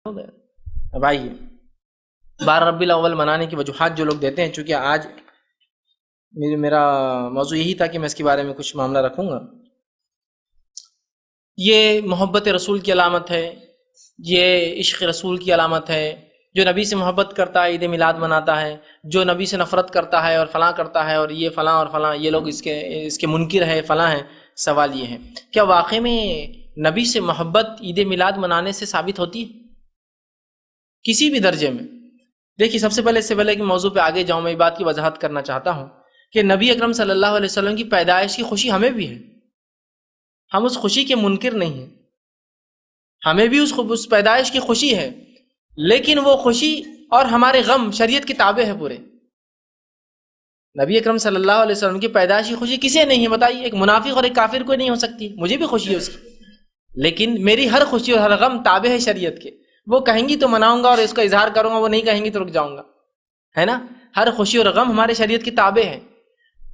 اب آئیے 12 ربیع الاول منانے کی وجوہات جو لوگ دیتے ہیں، چونکہ آج میرا موضوع یہی تھا کہ میں اس کے بارے میں کچھ معاملہ رکھوں گا۔ یہ محبت رسول کی علامت ہے، یہ عشق رسول کی علامت ہے۔ جو نبی سے محبت کرتا ہے عید میلاد مناتا ہے، جو نبی سے نفرت کرتا ہے اور فلاں کرتا ہے اور یہ فلاں اور فلاں، یہ لوگ اس کے منکر ہے، فلاں ہیں۔ سوال یہ ہے کیا واقعی میں نبی سے محبت عید میلاد منانے سے ثابت ہوتی ہے کسی بھی درجے میں؟ دیکھیے، سب سے پہلے اس سے پہلے کہ موضوع پہ آگے جاؤں، میں یہ بات کی وضاحت کرنا چاہتا ہوں کہ نبی اکرم صلی اللہ علیہ وسلم کی پیدائش کی خوشی ہمیں بھی ہے، ہم اس خوشی کے منکر نہیں ہیں، ہمیں بھی اس پیدائش کی خوشی ہے، لیکن وہ خوشی اور ہمارے غم شریعت کے تابع ہے پورے۔ نبی اکرم صلی اللہ علیہ وسلم کی پیدائش کی خوشی کسے نہیں ہے بتائیے؟ ایک منافق اور ایک کافر کو نہیں ہو سکتی، مجھے بھی خوشی ہے اس کی، لیکن میری ہر خوشی اور ہر غم تابع ہے شریعت کے۔ وہ کہیں گی تو مناؤں گا اور اس کا اظہار کروں گا، وہ نہیں کہیں گی تو رک جاؤں گا، ہے نا؟ ہر خوشی اور غم ہمارے شریعت کے تابع ہے۔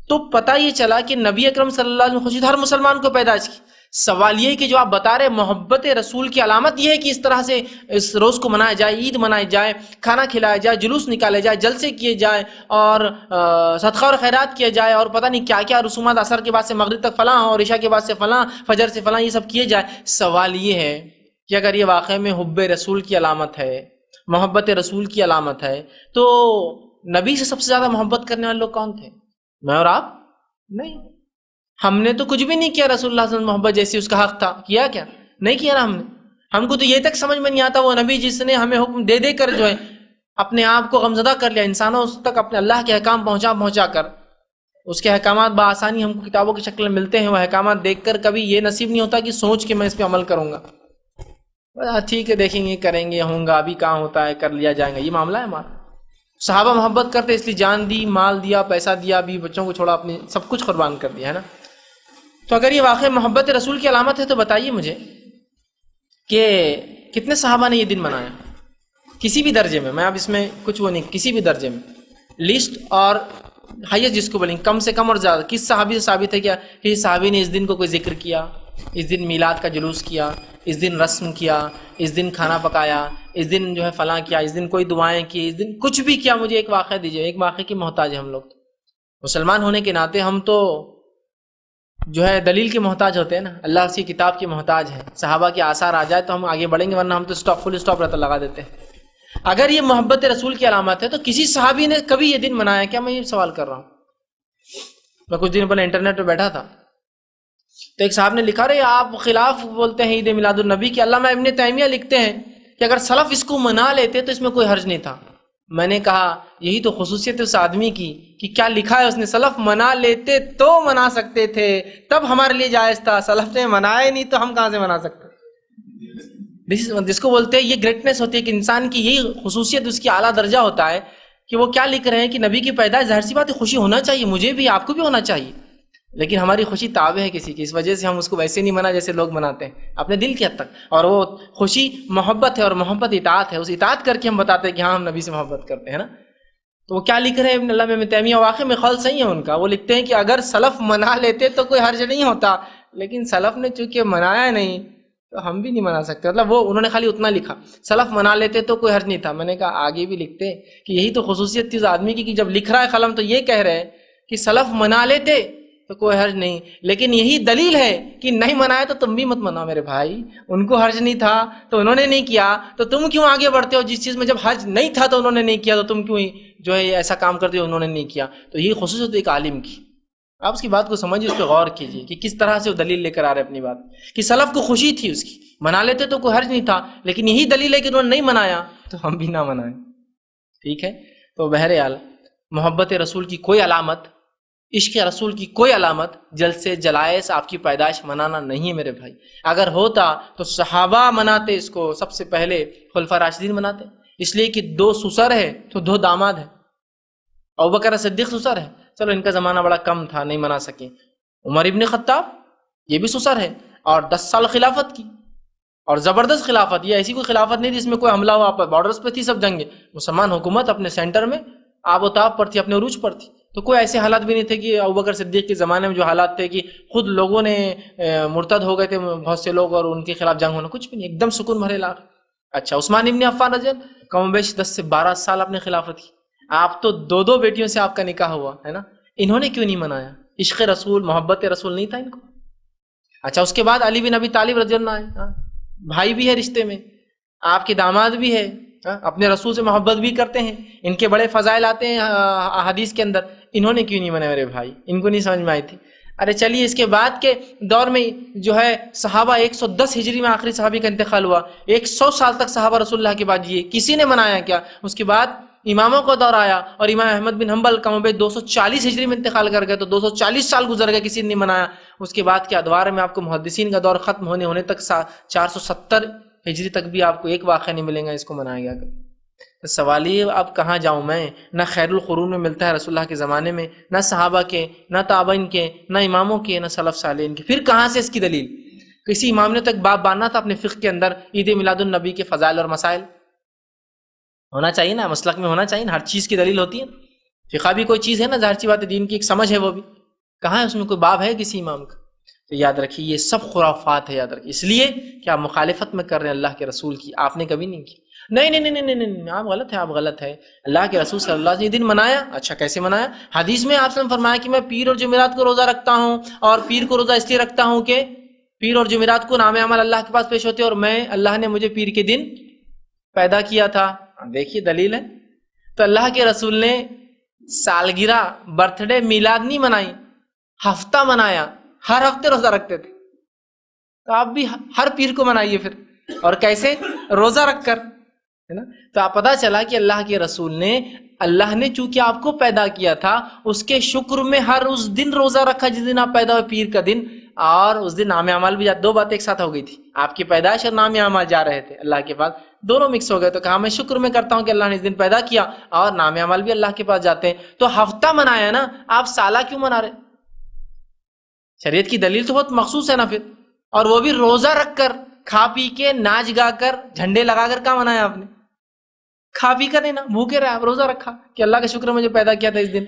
تو پتہ یہ چلا کہ نبی اکرم صلی اللہ علیہ وسلم خوشی ہر مسلمان کو پیدائش کی۔ سوال یہ ہے کہ جو آپ بتا رہے محبت رسول کی علامت یہ ہے کہ اس طرح سے اس روز کو منایا جائے، عید منائی جائے، کھانا کھلایا جائے، جلوس نکالے جائے، جلسے کیے جائے اور صدقہ اور خیرات کیا جائے اور پتہ نہیں کیا کیا رسومات، عصر کے بعد سے مغرب تک فلاں اور عشاء کے بعد سے فلاں، فجر سے فلاں، یہ سب کیے جائے۔ سوال یہ ہے کہ اگر یہ واقعے میں حب رسول کی علامت ہے، محبت رسول کی علامت ہے، تو نبی سے سب سے زیادہ محبت کرنے والے لوگ کون تھے؟ میں اور آپ؟ نہیں، ہم نے تو کچھ بھی نہیں کیا رسول اللہ صلی اللہ علیہ وسلم محبت جیسی اس کا حق تھا، کیا کیا؟ نہیں کیا نا ہم نے۔ ہم کو تو یہ تک سمجھ میں نہیں آتا وہ نبی جس نے ہمیں حکم دے دے کر جو ہے اپنے آپ کو غمزدہ کر لیا، انسانوں تک اپنے اللہ کے احکام پہنچا کر، اس کے احکامات بآسانی ہم کو کتابوں کی شکل میں ملتے ہیں، وہ احکامات دیکھ کر کبھی یہ نصیب نہیں ہوتا کہ سوچ کے میں اس پہ عمل کروں گا۔ ٹھیک ہے، دیکھیں گے، کریں گے، ہوں گا، ابھی کہاں ہوتا ہے، کر لیا جائے گا، یہ معاملہ ہے ہمارا۔ صحابہ محبت کرتے اس لیے جان دی، مال دیا، پیسہ دیا، بھی بچوں کو چھوڑا، اپنی سب کچھ قربان کر دیا، ہے نا؟ تو اگر یہ واقعی محبت رسول کی علامت ہے تو بتائیے مجھے کہ کتنے صحابہ نے یہ دن منایا کسی بھی درجے میں؟ میں اب اس میں کچھ وہ نہیں، کسی بھی درجے میں لسٹ اور ہائیسٹ جس کو بولیں، کم سے کم اور زیادہ، کس صحابی سے ثابت ہے کیا کہ اس صحابی نے اس دن کو کوئی ذکر کیا، اس دن میلاد کا جلوس کیا، اس دن رسم کیا، اس دن کھانا پکایا، اس دن جو ہے فلاں کیا، اس دن کوئی دعائیں کی، اس دن کچھ بھی کیا؟ مجھے ایک واقعہ دیجیے۔ ایک واقعے کی محتاج ہے ہم لوگ، مسلمان ہونے کے ناطے ہم تو جو ہے دلیل کے محتاج ہوتے ہیں نا، اللہ کی کتاب کے محتاج ہیں۔ صحابہ کے آثار آ جائے تو ہم آگے بڑھیں گے، ورنہ ہم تو فل اسٹاپ رہتا لگا دیتے ہیں۔ اگر یہ محبت رسول کی علامت ہے تو کسی صحابی نے کبھی یہ دن منایا کیا؟ میں یہ سوال کر رہا ہوں۔ میں کچھ دن پہلے انٹرنیٹ پہ بیٹھا تھا تو ایک صاحب نے لکھا، رہے آپ خلاف بولتے ہیں عید میلاد النبی کے۔ علامہ ابن تیمیہ لکھتے ہیں کہ اگر سلف اس کو منا لیتے تو اس میں کوئی حرج نہیں تھا۔ میں نے کہا یہی تو خصوصیت اس آدمی کی کہ کیا لکھا ہے اس نے؟ سلف منا لیتے تو منا سکتے تھے، تب ہمارے لیے جائز تھا، سلف نے منائے نہیں تو ہم کہاں سے منا سکتے؟ جس کو بولتے ہیں یہ گریٹنس ہوتی ہے کہ انسان کی یہی خصوصیت اس کی اعلیٰ درجہ ہوتا ہے کہ وہ کیا لکھ رہے ہیں کہ نبی کی پیدائش، ظاہر سی بات ہے خوشی ہونا چاہیے، مجھے بھی، آپ کو بھی ہونا چاہیے، لیکن ہماری خوشی تابع ہے کسی کی، اس وجہ سے ہم اس کو ویسے نہیں منا جیسے لوگ مناتے ہیں اپنے دل کی حد تک، اور وہ خوشی محبت ہے اور محبت اطاعت ہے، اس اطاعت کر کے ہم بتاتے ہیں کہ ہاں ہم نبی سے محبت کرتے ہیں نا۔ تو وہ کیا لکھ رہے ہیں ابن علامہ ابن تیمیہ؟ واقعی میں خیال صحیح ہے ان کا۔ وہ لکھتے ہیں کہ اگر سلف منا لیتے تو کوئی حرج نہیں ہوتا، لیکن سلف نے چونکہ منایا نہیں تو ہم بھی نہیں منا سکتے۔ مطلب وہ انہوں نے خالی اتنا لکھا، سلف منا لیتے تو کوئی حرج نہیں تھا۔ میں نے کہا آگے بھی لکھتے کہ یہی تو خصوصیت تھی اس آدمی کی کہ جب لکھ رہا ہے قلم تو یہ کہہ رہے ہیں کہ سلف منا لیتے تو کوئی حرج نہیں، لیکن یہی دلیل ہے کہ نہیں منایا تو تم بھی مت مناؤ میرے بھائی۔ ان کو حرج نہیں تھا تو انہوں نے نہیں کیا، تو تم کیوں آگے بڑھتے ہو؟ جس چیز میں جب حرج نہیں تھا تو انہوں نے نہیں کیا تو تم کیوں جو ہے ایسا کام کرتے ہو؟ انہوں نے نہیں کیا۔ تو یہ خصوصیت ایک عالم کی، آپ اس کی بات کو سمجھیے، اس پہ غور کیجیے کہ کس طرح سے وہ دلیل لے کر آ رہے اپنی بات، کہ سلف کو خوشی تھی اس کی، منا لیتے تو کوئی حرج نہیں تھا، لیکن یہی دلیل ہے کہ انہوں نے نہیں منایا تو ہم بھی نہ منائیں۔ ٹھیک ہے، تو بہرحال محبت رسول کی کوئی علامت، عشق رسول کی کوئی علامت جلسے جلائس آپ کی پیدائش منانا نہیں ہے میرے بھائی۔ اگر ہوتا تو صحابہ مناتے اس کو، سب سے پہلے خلفاء راشدین مناتے، اس لیے کہ 2 سسر ہے تو 2 داماد ہیں۔ ابوبکر صدیق سسر ہے، چلو ان کا زمانہ بڑا کم تھا، نہیں منا سکے۔ عمر ابن خطاب یہ بھی سسر ہے، اور 10 سال خلافت کی، اور زبردست خلافت، یہ ایسی کوئی خلافت نہیں جس میں کوئی حملہ ہوا، بارڈرز پہ تھی سب جنگیں، مسلمان حکومت اپنے سینٹر میں آب و تاب پر تھی، اپنے عروج پر تھی، تو کوئی ایسے حالات بھی نہیں تھے کہ ابوبکر صدیق کے زمانے میں جو حالات تھے کہ خود لوگوں نے مرتد ہو گئے تھے بہت سے لوگ اور ان کے خلاف جنگ ہونا، کچھ بھی نہیں، ایک دم سکون بھرے علاقے۔ اچھا عثمان ابن عفان رضی اللہ کم و بیش 10 سے 12 سال آپ نے خلافت کی. آپ تو دو بیٹیوں سے آپ کا نکاح ہوا ہے نا, انہوں نے کیوں نہیں منایا؟ عشق رسول محبت رسول نہیں تھا ان کو؟ اچھا اس کے بعد علی بن ابی طالب رضی اللہ عنہ, بھائی بھی ہے رشتے میں, آپ کے داماد بھی ہے, اپنے رسول سے محبت بھی کرتے ہیں, ان کے بڑے فضائل آتے ہیں حدیث کے اندر, انہوں نے کیوں نہیں منایا میرے بھائی؟ ان کو نہیں سمجھ میں آئی تھی. ارے چلیے اس کے بعد کے دور میں جو ہے صحابہ 110 ہجری میں آخری صحابی کا انتقال ہوا, 100 سال تک صحابہ رسول اللہ کے بعد جیے, کسی نے منایا کیا؟ اس کے بعد اماموں کا دور آیا اور امام احمد بن حنبل کم و بیش 240 ہجری میں انتقال کر گئے, تو 240 سال گزر گئے, کسی نے نہیں منایا. اس کے بعد کے ادوار میں آپ کو محدثین کا دور ختم ہونے تک 470 ہجری تک بھی آپ کو ایک واقعہ نہیں ملے گا اس کو منایا گیا. سوال یہ اب کہاں جاؤں میں؟ نہ خیر القرون میں ملتا ہے رسول اللہ کے زمانے میں, نہ صحابہ کے, نہ تابعین کے, نہ اماموں کے, نہ سلف صالحین کے. پھر کہاں سے اس کی دلیل؟ کسی امام نے تک باب باندھنا تھا اپنے فقہ کے اندر عید میلاد النبی کے فضائل اور مسائل, ہونا چاہیے نا, مسلک میں ہونا چاہیے نا, ہر چیز کی دلیل ہوتی ہے. فقہ بھی کوئی چیز ہے نا, ظاہر سی بات ہے, دین کی ایک سمجھ ہے, وہ بھی کہاں ہے اس میں کوئی باب ہے کسی امام کا؟ تو یاد رکھیے یہ سب خرافات ہے, یاد رکھیے, اس لیے کہ آپ مخالفت میں کر رہے ہیں اللہ کے رسول کی, آپ نے کبھی نہیں کی. نہیں نہیں نہیں نہیں نہیں, آپ غلط ہے, آپ غلط ہے. اللہ کے رسول صلی اللہ علیہ وسلم یہ دن منایا. اچھا کیسے منایا؟ حدیث میں آپ نے فرمایا کہ میں پیر اور جمعرات کو روزہ رکھتا ہوں, اور پیر کو روزہ اس لیے رکھتا ہوں کہ پیر اور جمعرات کو نام عمل اللہ کے پاس پیش ہوتے, اور میں اللہ نے مجھے پیر کے دن پیدا کیا تھا. دیکھیے دلیل ہے. تو اللہ کے رسول نے سالگرہ, برتھ ڈے, میلاد نہیں منائی, ہفتہ منایا, ہر ہفتے روزہ رکھتے تھے. تو آپ بھی ہر پیر کو منائیے پھر, اور کیسے؟ روزہ رکھ کر, ہے نا. تو آپ پتہ چلا کہ اللہ کے رسول نے, اللہ نے چونکہ آپ کو پیدا کیا تھا, اس کے شکر میں ہر اس دن روزہ رکھا جس دن آپ پیدا ہوئے, پیر کا دن, اور اس دن نام اعمال بھی, دو باتیں ایک ساتھ ہو گئی تھی, آپ کی پیدائش اور نام اعمال جا رہے تھے اللہ کے پاس, دونوں مکس ہو گئے. تو کہا میں شکر میں کرتا ہوں کہ اللہ نے اس دن پیدا کیا, اور نام اعمال بھی اللہ کے پاس جاتے ہیں. تو ہفتہ منایا نا, آپ سالہ کیوں منا رہے؟ شریعت کی دلیل تو بہت مخصوص ہے نا پھر, اور وہ بھی روزہ رکھ کر, کھا پی کے, ناچ گا کر, جھنڈے لگا کر کہاں منایا آپ نے؟ کھا پی کر نہیں نا, بھوکے رہے آپ, روزہ رکھا کہ اللہ کا شکر مجھے پیدا کیا تھا اس دن,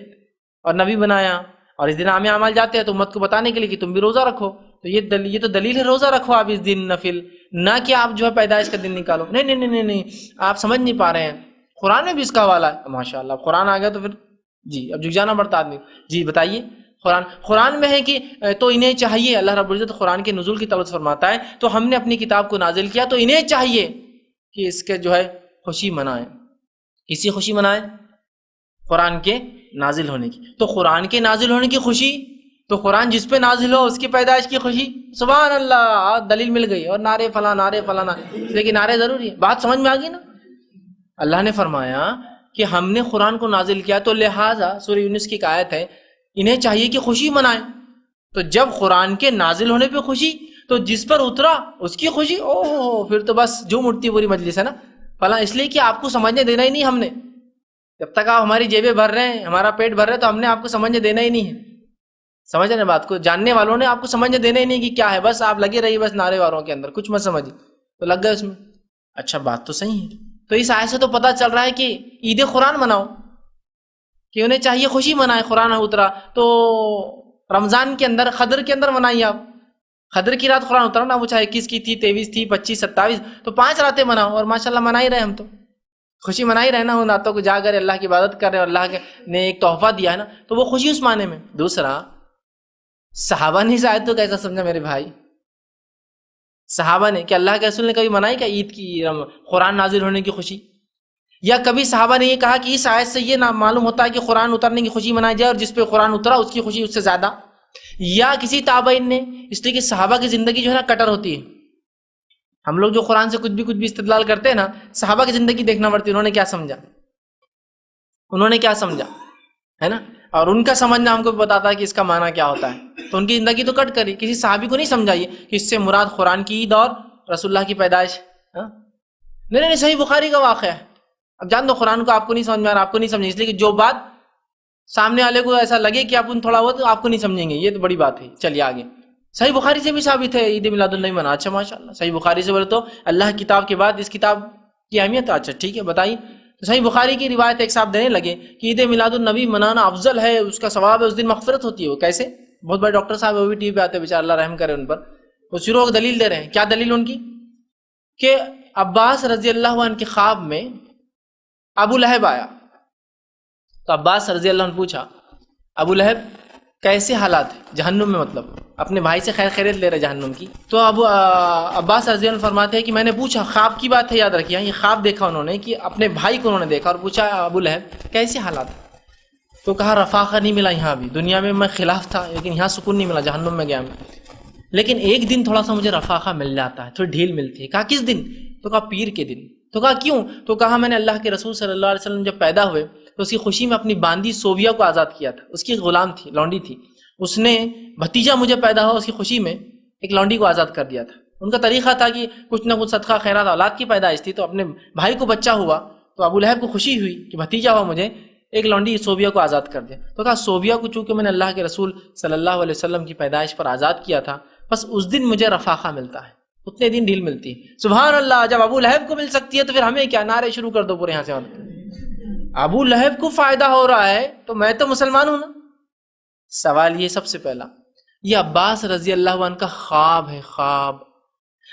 اور نبی بنایا, اور اس دن عام اعمال جاتے ہیں تو امت کو بتانے کے لیے کہ تم بھی روزہ رکھو. تو یہ تو دلیل ہے, روزہ رکھو آپ اس دن نفل, نہ کہ آپ جو ہے پیدائش کا دن نکالو. نہیں نہیں نہیں نہیں, آپ سمجھ نہیں پا رہے ہیں. قرآن میں بھی اس کا حوالہ ہے. ماشاء اللہ قرآن آ گیا تو پھر جی اب جھک جانا پڑتا آدمی. جی بتائیے. قرآن میں ہے کہ تو انہیں چاہیے, اللہ رب العزت قرآن کے نزول کی طرف فرماتا ہے, تو ہم نے اپنی کتاب کو نازل کیا تو انہیں چاہیے کہ اس کے جو ہے خوشی منائیں. کسی خوشی منائیں؟ قرآن کے نازل ہونے کی. تو قرآن کے نازل ہونے کی خوشی, تو قرآن جس پہ نازل ہو اس کی پیدائش کی خوشی. سبحان اللہ, دلیل مل گئی. اور نعرے فلاں نعرے فلاں, لیکن نعرے ضروری ہے. بات سمجھ میں آ گئی نا. اللہ نے فرمایا کہ ہم نے قرآن کو نازل کیا, تو لہٰذا سورہ یونس کی ایک آیت ہے, انہیں چاہیے کہ خوشی منائیں. تو جب قرآن کے نازل ہونے پہ خوشی, تو جس پر اترا اس کی خوشی, اوہ پھر تو بس جھوم اٹھتی پوری مجلس ہے نا. فلاں اس لیے کہ آپ کو سمجھنے دینا ہی نہیں ہم نے. جب تک آپ ہماری جیبیں بھر رہے ہیں, ہمارا پیٹ بھر رہے ہیں, تو ہم نے آپ کو سمجھنے دینا ہی نہیں ہے. سمجھ رہے ہیں بات کو؟ جاننے والوں نے آپ کو سمجھنے دینا ہی نہیں کہ کیا ہے, بس آپ لگے رہیے بس نعرے واروں کے اندر, کچھ مت سمجھیے. تو لگ گئے اس میں. اچھا بات تو صحیح ہے. تو اس آیت سے تو پتہ چل رہا ہے کہ عید قرآن مناؤ, کہ انہیں چاہیے خوشی منائے. قرآن اترا تو رمضان کے اندر, قدر کے اندر منائیے آپ. قدر کی رات قرآن اترا نا, وہ چاہے 21 کی تھی, 23 تھی, 25, 27, تو 5 راتیں مناؤ. اور ماشاء اللہ منا ہی رہے ہم, تو خوشی منا ہی رہے نا. ان راتوں کو جا کر اللہ کی عبادت کر رہے ہیں, اور اللہ نے ایک تحفہ دیا ہے نا, تو وہ خوشی اس معنی میں. دوسرا, صحابہ نے اس آیت کو کیسا سمجھا میرے بھائی؟ صحابہ نے, کہ اللہ کے رسول نے کبھی منائی کیا عید کی, قرآن نازل ہونے کی خوشی؟ یا کبھی صحابہ نے یہ کہا کہ اس آیت سے یہ معلوم ہوتا ہے کہ قرآن اترنے کی خوشی منائی جائے, اور جس پہ قرآن اترا اس کی خوشی اس سے زیادہ؟ یا کسی تابعین نے, اس لیے کہ صحابہ کی زندگی جو ہے نا کٹر ہوتی ہے. ہم لوگ جو قرآن سے کچھ بھی استدلال کرتے ہیں نا, صحابہ کی زندگی دیکھنا پڑتی ہے. انہوں نے کیا سمجھا, انہوں نے کیا سمجھا, ہے نا. اور ان کا سمجھنا ہم کو بتاتا ہے کہ اس کا معنی کیا ہوتا ہے. تو ان کی زندگی تو کٹ کری, کسی صحابی کو نہیں سمجھائیے کہ اس سے مراد قرآن کی عید اور رسول اللہ کی پیدائش. نہیں, صحیح بخاری کا واقعہ ہے. اب جان دو قرآن کو آپ کو نہیں سمجھ میں آ رہا, آپ کو نہیں سمجھے, اس لیے کہ جو بات سامنے والے کو ایسا لگے کہ آپ ان تھوڑا ہوا تو آپ کو نہیں سمجھیں گے, یہ تو بڑی بات ہے. چلیے آگے. صحیح بخاری سے بھی ثابت ہے عید میلاد النبی منا. اچھا ماشاء اللہ, صحیح بخاری سے بولے تو اللہ کتاب کے بعد اس کتاب کی اہمیت. اچھا ٹھیک ہے, بتائیے. تو صحیح بخاری کی روایت ایک صاحب دینے لگے کہ عید میلاد النبی منانا افضل ہے, اس کا ثواب ہے, اس دن مغفرت ہوتی ہے. وہ کیسے؟ بہت بڑے ڈاکٹر صاحب وہ بھی ٹی وی پہ آتے ہیں, بیچارہ اللہ رحم کرے ان پر. وہ شروع دلیل دے رہے ہیں. کیا دلیل ان کی؟ کہ عباس رضی اللہ عنہ کے خواب میں ابو لہب آیا، تو عباس رضی اللہ عنہ پوچھا ابو لہب کیسے حالات ہیں جہنم میں، مطلب اپنے بھائی سے خیر خیریت لے رہے جہنم کی. تو عباس رضی اللہ عنہ فرماتے ہیں کہ میں نے پوچھا، خواب کی بات ہے یاد رکھیے، یہ خواب دیکھا انہوں نے کہ اپنے بھائی کو انہوں نے دیکھا اور پوچھا ابو لہب کیسے حالات ہیں؟ تو کہا رفاقہ نہیں ملا یہاں بھی، دنیا میں میں خلاف تھا لیکن یہاں سکون نہیں ملا، جہنم میں گیا میں، لیکن ایک دن تھوڑا سا مجھے رفاقہ مل جاتا ہے، تھوڑی ڈھیل ملتی ہے. کہا کس دن؟ تو کہا پیر کے دن. تو کہا کیوں؟ تو کہا میں نے اللہ کے رسول صلی اللہ علیہ وسلم جب پیدا ہوئے تو اس کی خوشی میں اپنی باندی صوبیہ کو آزاد کیا تھا، اس کی ایک غلام تھی، لونڈی تھی، اس نے بھتیجا مجھے پیدا ہوا اس کی خوشی میں ایک لونڈی کو آزاد کر دیا تھا. ان کا طریقہ تھا کہ کچھ نہ کچھ صدقہ خیرات، اولاد کی پیدائش تھی تو اپنے بھائی کو بچہ ہوا تو ابو لہب کو خوشی ہوئی کہ بھتیجا ہوا مجھے، ایک لونڈی صوبیہ کو آزاد کر دیا. تو کہا صوبیہ کو چونکہ میں نے اللہ کے رسول صلی اللہ علیہ وسلم کی پیدائش پر آزاد کیا تھا، بس اس دن مجھے رفاقہ ملتا ہے، اتنے دن ڈھیل ملتی ہے. سبحان اللہ، جب ابو لہب کو مل سکتی ہے تو پھر ہمیں کیا؟ نعرے شروع کر دو پورے یہاں سے. ابو لہب کو فائدہ ہو رہا ہے تو میں تو مسلمان ہوں نا. سوال یہ سب سے پہلا، یہ عباس رضی اللہ عنہ کا خواب ہے، خواب،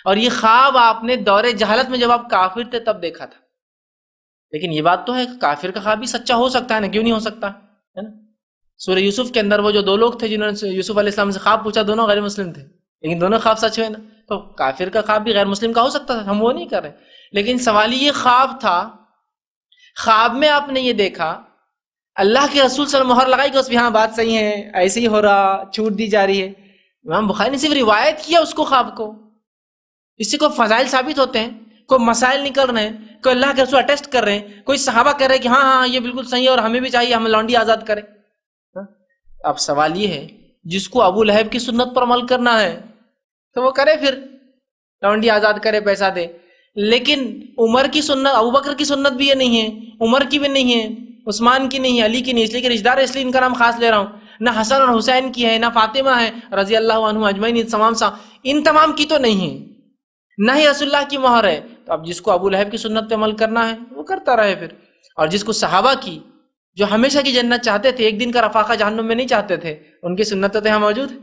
اور یہ خواب آپ نے دور جہالت میں جب آپ کافر تھے تب دیکھا تھا. لیکن یہ بات تو ہے کافر کا خواب بھی سچا ہو سکتا ہے نا، کیوں نہیں ہو سکتا ہے نا. سورہ یوسف کے اندر وہ جو دو لوگ تھے جنہوں نے یوسف علیہ السلام سے خواب پوچھا، دونوں غیر مسلم تھے لیکن دونوں خواب سچ ہوئے نا. تو کافر کا خواب بھی غیر مسلم کا ہو سکتا تھا، ہم وہ نہیں کر رہے. لیکن سوال یہ خواب تھا، خواب میں آپ نے یہ دیکھا، اللہ کے رسول صلی اللہ علیہ وسلم مہر لگائی کہ اس بھی ہاں بات صحیح ہے، ایسے ہی ہو رہا، چھوٹ دی جا رہی ہے. امام بخاری نے صرف روایت کیا اس کو، خواب کو. اس سے کوئی فضائل ثابت ہوتے ہیں، کوئی مسائل نکل رہے ہیں، کوئی اللہ کے رسول اٹیسٹ کر رہے ہیں، کوئی صحابہ کہہ رہے ہیں کہ ہاں ہاں یہ بالکل صحیح ہے اور ہمیں بھی چاہیے ہم لونڈی آزاد کریں. اب سوال یہ ہے جس کو ابو لہب کی سنت پر عمل کرنا ہے تو وہ کرے، پھر لونڈی آزاد کرے، پیسہ دے. لیکن عمر کی سنت، ابو بکر کی سنت بھی یہ نہیں ہے، عمر کی بھی نہیں ہے، عثمان کی نہیں ہے، علی کی نہیں، اس لیے کہ رشتہ دار اس لیے ان کا نام خاص لے رہا ہوں. نہ حسن اور حسین کی ہے، نہ فاطمہ ہے رضی اللہ عنہ اجمعین، ان تمام کی تو نہیں ہے، نہ ہی رسول اللہ کی مہر ہے. تو اب جس کو ابو لہب کی سنت پہ عمل کرنا ہے وہ کرتا رہے پھر. اور جس کو صحابہ کی جو ہمیشہ کی جنت چاہتے تھے، ایک دن کا رفاقہ جہنم میں نہیں چاہتے تھے، ان کی سنت تو یہاں موجود ہے.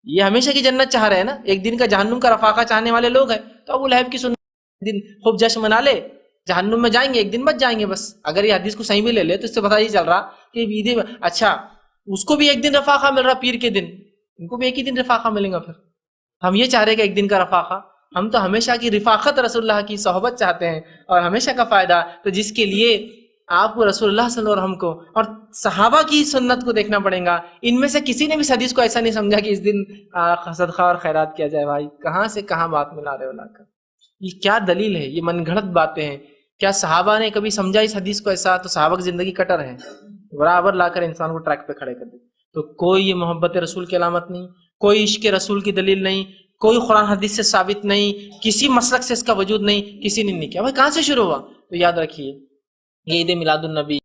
یہ ہمیشہ کی جنت چاہ رہے ہیں نا، ایک دن کا جہنم کا رفاقہ چاہنے والے لوگ ہیں. تو ابو لہب کی سنت دن خوب جشن منا لے، جہنم میں جائیں گے، ایک دن بچ جائیں گے بس. اگر یہ حدیث کو صحیح بھی لے لے تو اس سے پتہ یہ چل رہا کہ عید، اچھا اس کو بھی ایک دن رفاقہ مل رہا پیر کے دن، ان کو بھی ایک ہی دن رفاقہ ملے گا. پھر ہم یہ چاہ رہے کہ ایک دن کا رفاقہ، ہم تو ہمیشہ کی رفاقت رسول اللہ کی صحبت چاہتے ہیں اور ہمیشہ کا فائدہ. تو جس کے لیے آپ کو رسول اللہ صلی اللہ علیہ وسلم کو اور صحابہ کی سنت کو دیکھنا پڑے گا. ان میں سے کسی نے بھی اس حدیث کو ایسا نہیں سمجھا کہ اس دن صدقہ اور خیرات کیا جائے. بھائی کہاں سے کہاں بات ملا رہے ہو لا کر، یہ کیا دلیل ہے؟ یہ من گھڑت باتیں ہیں. کیا صحابہ نے کبھی سمجھا اس حدیث کو ایسا؟ تو صحابہ کی زندگی کٹر ہے، برابر لا کر انسان کو ٹریک پہ کھڑے کر دے. تو کوئی یہ محبت رسول کی علامت نہیں، کوئی عشق رسول کی دلیل نہیں، کوئی قرآن حدیث سے ثابت نہیں، کسی مسلک سے اس کا وجود نہیں، کسی نے نہیں کیا. بھائی کہاں سے شروع ہوا؟ تو یاد رکھیے یہ عید میلاد النبی